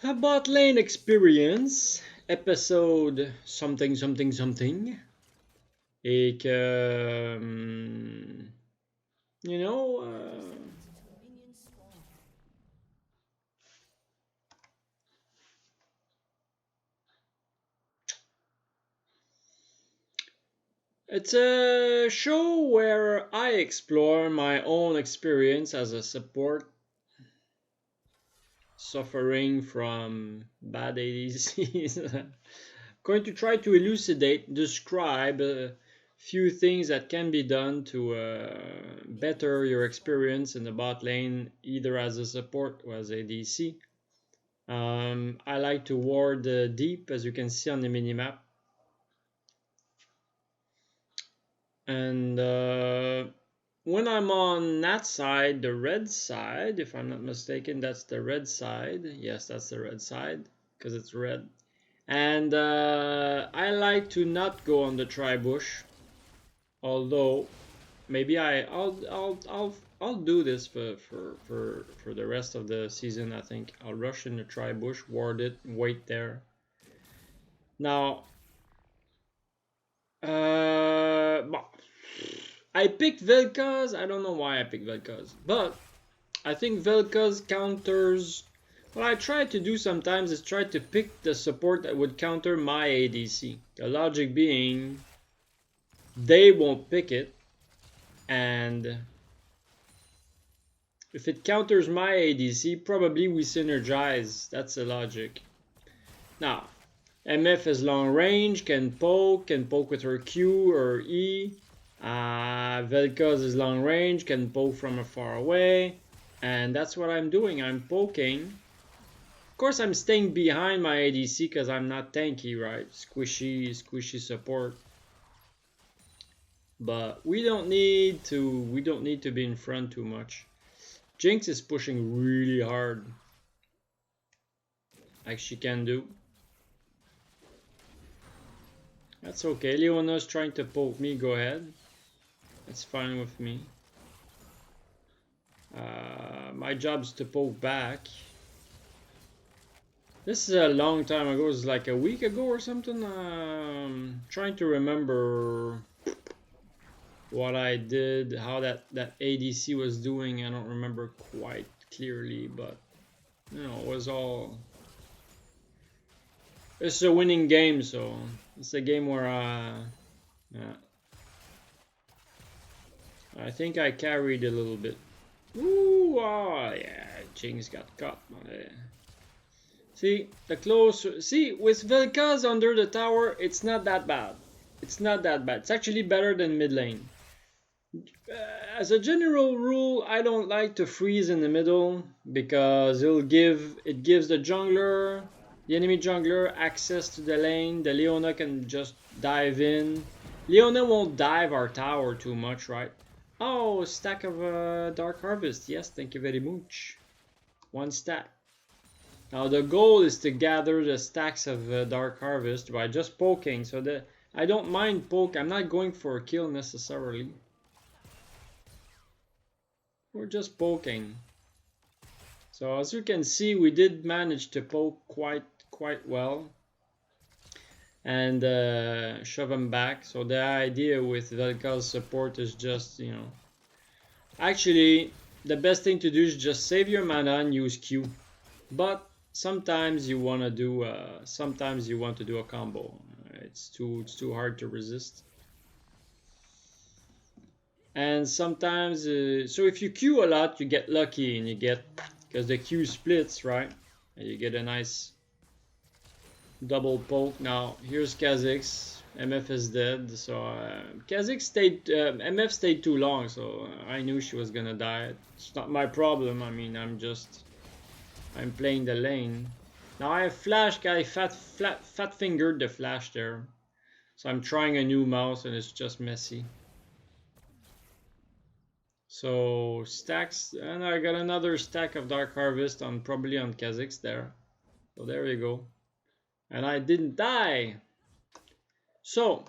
A bot lane experience, episode something something something. Et que, you know, it's a show where I explore my own experience as a support suffering from bad ADCs. Going to try to elucidate, describe a few things that can be done to better your experience in the bot lane, either as a support or as a DC. I like to ward deep, as you can see on the minimap. And when I'm on that side, the red side, if I'm not mistaken, that's the red side. Yes, that's the red side because it's red. And I like to not go on the tri-bush, although maybe I'll do this for the rest of the season. I think I'll rush in the tri-bush, ward it, wait there. Now, I picked Vel'Koz. I don't know why I picked Vel'Koz, but I think Vel'Koz counters. What I try to do sometimes is try to pick the support that would counter my ADC. The logic being, they won't pick it, and if it counters my ADC, probably we synergize. That's the logic. Now, MF is long range, can poke with her Q or E. Vel'Koz is long range, can poke from far away. And that's what I'm doing. I'm poking. Of course, I'm staying behind my ADC because I'm not tanky, right? Squishy support. But we don't need to be in front too much. Jinx is pushing really hard, like she can do. That's okay. Leona's trying to poke me. Go ahead. That's fine with me. My job's to poke back. This is a long time ago. It was like a week ago or something. Trying to remember what I did, how that ADC was doing. I don't remember quite clearly, but you know, it was all. It's a winning game, so it's a game where yeah. I think I carried a little bit. Ooh, oh, yeah, Jinx got caught. See, the closer. See, with Vel'Koz under the tower, it's not that bad. It's not that bad. It's actually better than mid lane. As a general rule, I don't like to freeze in the middle because it gives the jungler, the enemy jungler, access to the lane. The Leona can just dive in. Leona won't dive our tower too much, right? Oh, stack of Dark Harvest. Yes, thank you very much. One stack. Now the goal is to gather the stacks of Dark Harvest by just poking. So that I don't mind poke. I'm not going for a kill necessarily. We're just poking. So as you can see, we did manage to poke quite well. And shove him back. So the idea with Vel'Koz's support is just, you know, actually the best thing to do is just save your mana and use Q. But sometimes you want to do a combo. It's too hard to resist. And sometimes, so if you Q a lot, you get lucky and you get, because the Q splits, right? And you get a nice double poke. Now here's Kha'Zix. MF is dead, so Kha'Zix stayed. MF stayed too long, so I knew she was gonna die. It's not my problem. I mean, I'm playing the lane. Now I have flash guy fat fingered the flash there, so I'm trying a new mouse and it's just messy. So stacks, and I got another stack of Dark Harvest on probably on Kha'Zix there. So there we go. And I didn't die. So,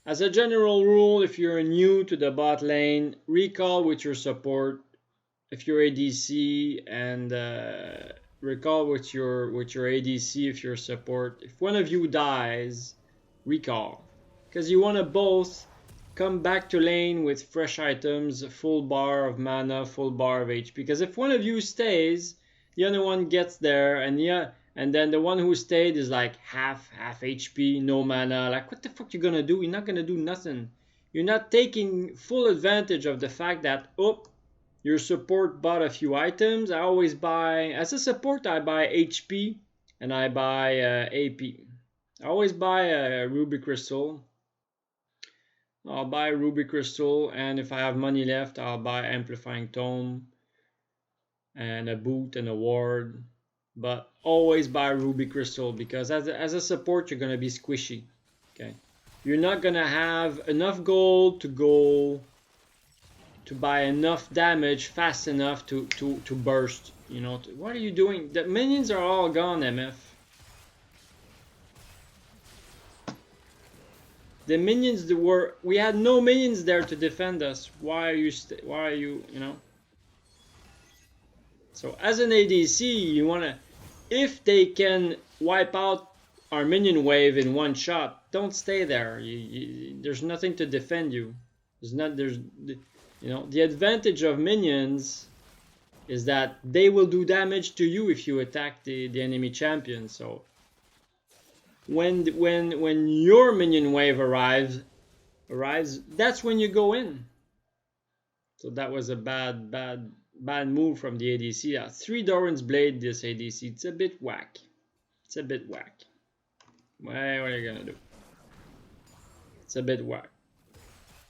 as a general rule, if you're new to the bot lane, recall with your support if you're ADC and recall with your ADC if you're support. If one of you dies, recall, because you want to both come back to lane with fresh items, a full bar of mana, full bar of HP. Because if one of you stays, the other one gets there, and yeah, and then the one who stayed is like half HP, no mana. Like, what the fuck you gonna do? You're not gonna do nothing. You're not taking full advantage of the fact that, oh, your support bought a few items. I always buy, as a support, I buy HP and I buy AP. I always buy a Ruby Crystal. I'll buy Ruby Crystal, and if I have money left, I'll buy Amplifying Tome and a boot and a ward. But always buy Ruby Crystal, because as a support, you're going to be squishy. Okay, you're not going to have enough gold to go to buy enough damage fast enough to burst. You know, what are you doing? The minions are all gone, MF. The minions we had no minions there to defend us. Why are you, you know? So as an ADC, you wanna, if they can wipe out our minion wave in one shot, don't stay there. There's nothing to defend you. You know, the advantage of minions is that they will do damage to you if you attack the enemy champion. So when your minion wave arrives, that's when you go in. So that was a bad move from the ADC. 3 Doran's Blade, this ADC. It's a bit whack. What are you gonna do? It's a bit whack.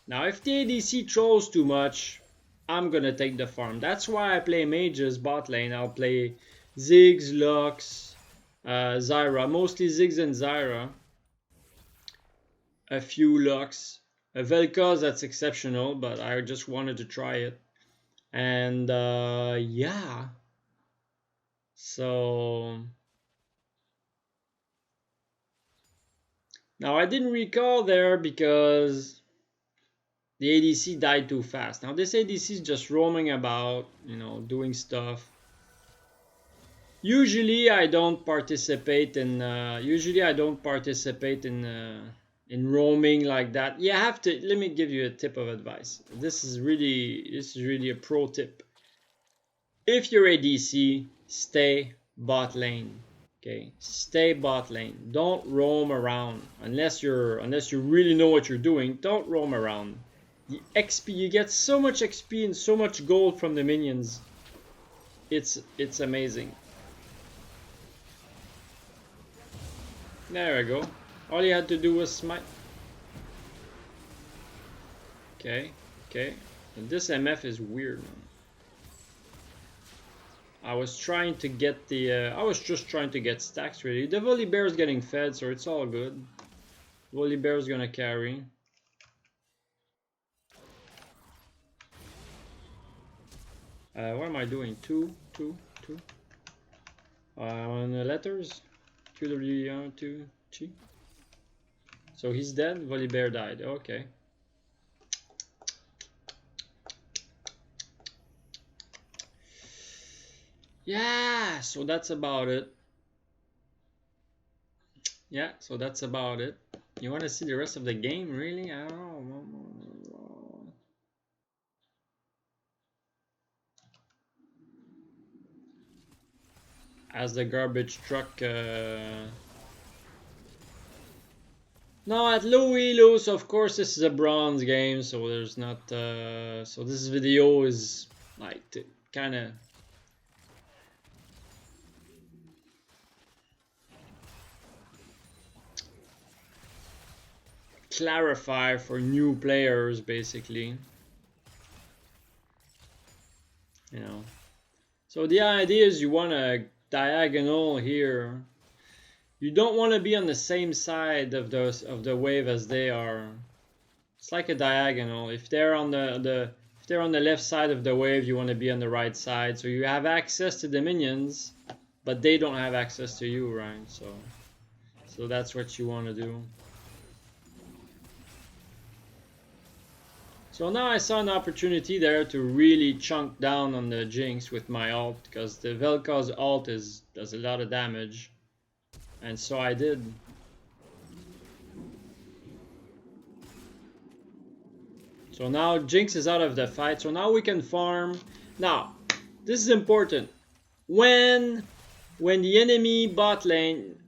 Now, if the ADC trolls too much, I'm gonna take the farm. That's why I play mages bot lane. I'll play Ziggs, Lux, Zyra. Mostly Ziggs and Zyra. A few Lux. A Vel'Koz, that's exceptional, but I just wanted to try it. And yeah. So now I didn't recall there because the ADC died too fast. Now this ADC is just roaming about, you know, doing stuff. Usually I don't participate in in roaming like that. You have to, let me give you a tip of advice. This is really a pro tip. If you're ADC, stay bot lane. Okay, stay bot lane. Don't roam around unless you really know what you're doing. Don't roam around. The XP, you get so much XP and so much gold from the minions. It's amazing. There we go. All you had to do was smite. Okay. And this MF is weird, man. I was just trying to get stacks ready. The Volibear is getting fed, so it's all good. Volibear is gonna carry. What am I doing? Two. On the letters. QW2, G. So he's dead. Volibear died. Okay. Yeah, so that's about it. You want to see the rest of the game, really? I don't know. As the garbage truck. No, at low elos, of course, this is a bronze game, so there's not. So this video is like kind of. Clarify for new players, basically. You know. So the idea is you want a diagonal here. You don't want to be on the same side of the wave as they are. It's like a diagonal. If they're on the left side of the wave, you want to be on the right side. So you have access to the minions, but they don't have access to you, right? So that's what you want to do. So now I saw an opportunity there to really chunk down on the Jinx with my ult, because the Vel'Koz ult does a lot of damage. And so I did. So now Jinx is out of the fight, so now we can farm. Now, this is important. When the enemy bot lane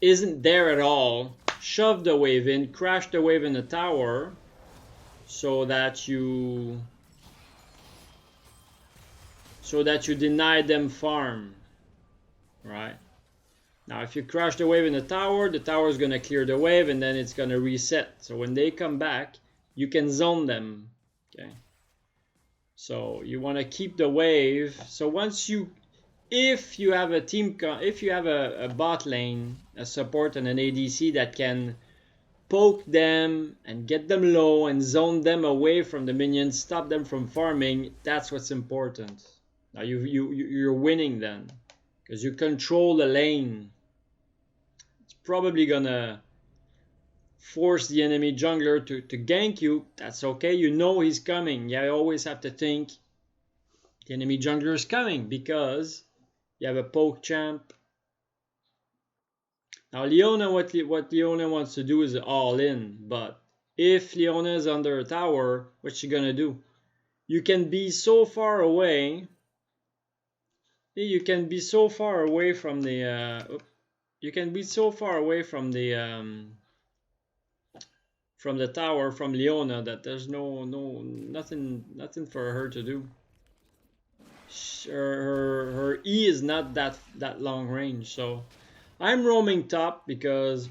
isn't there at all, shove the wave in, crash the wave in the tower, so that you deny them farm, right? Now if you crash the wave in the tower is gonna clear the wave and then it's gonna reset. So when they come back, you can zone them, okay? So you want to keep the wave. So once you, if you have a bot lane, a support and an ADC that can poke them and get them low and zone them away from the minions, stop them from farming, that's what's important. Now you're winning then, because you control the lane. It's probably gonna force the enemy jungler to gank you. That's okay, you know he's coming. You always have to think the enemy jungler is coming because you have a poke champ. Now Leona, what Leona wants to do is all in, but if Leona is under a tower, what's she gonna do? You can be so far away. You can be so far away from the from the tower from Leona that there's nothing for her to do. Her E is not that long range, so I'm roaming top because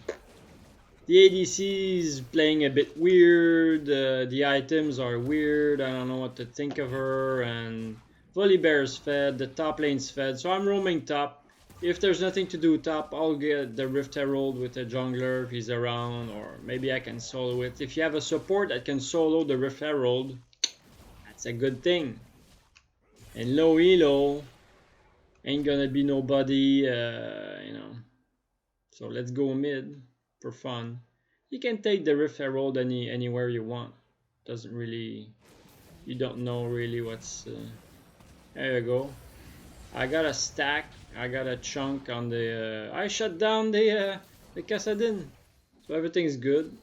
the ADC is playing a bit weird. The items are weird. I don't know what to think of her, and Volibear's fed, the top lane's fed, so I'm roaming top. If there's nothing to do top, I'll get the Rift Herald with the jungler if he's around, or maybe I can solo it. If you have a support that can solo the Rift Herald, that's a good thing. And low elo ain't gonna be nobody, you know. So let's go mid for fun. You can take the Rift Herald anywhere you want. Doesn't really, you don't know really what's. There you go. I got a stack. I got a chunk on the. I shut down the Kassadin, so everything's good.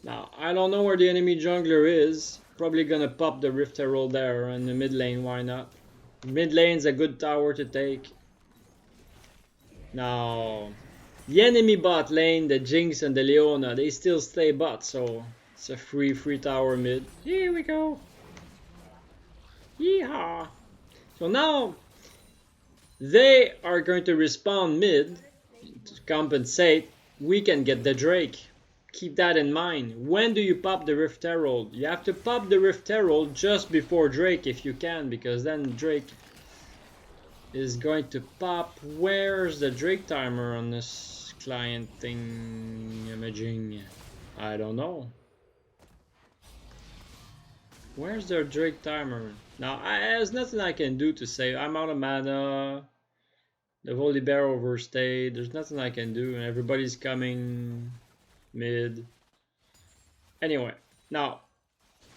Now I don't know where the enemy jungler is. Probably gonna pop the Rift Herald there in the mid lane. Why not? Mid lane's a good tower to take. Now the enemy bot lane, the Jinx and the Leona, they still stay bot, so it's a free tower mid. Here we go. Yeehaw! So now they are going to respawn mid to compensate. We can get the Drake. Keep that in mind. When do you pop the Rift Herald? You have to pop the Rift Herald just before Drake if you can, because then Drake is going to pop. Where's the Drake timer on this client thing imaging? I don't know. Where's their Drake timer? Now, there's nothing I can do to say I'm out of mana. The Volibear overstayed. There's nothing I can do, and everybody's coming mid. Anyway, now,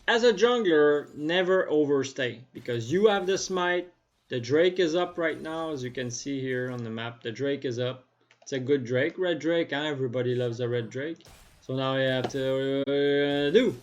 as a jungler, never overstay, because you have the smite. The Drake is up right now, as you can see here on the map. The Drake is up. It's a good Drake. Red Drake, huh? Everybody loves a red Drake. So now you have to do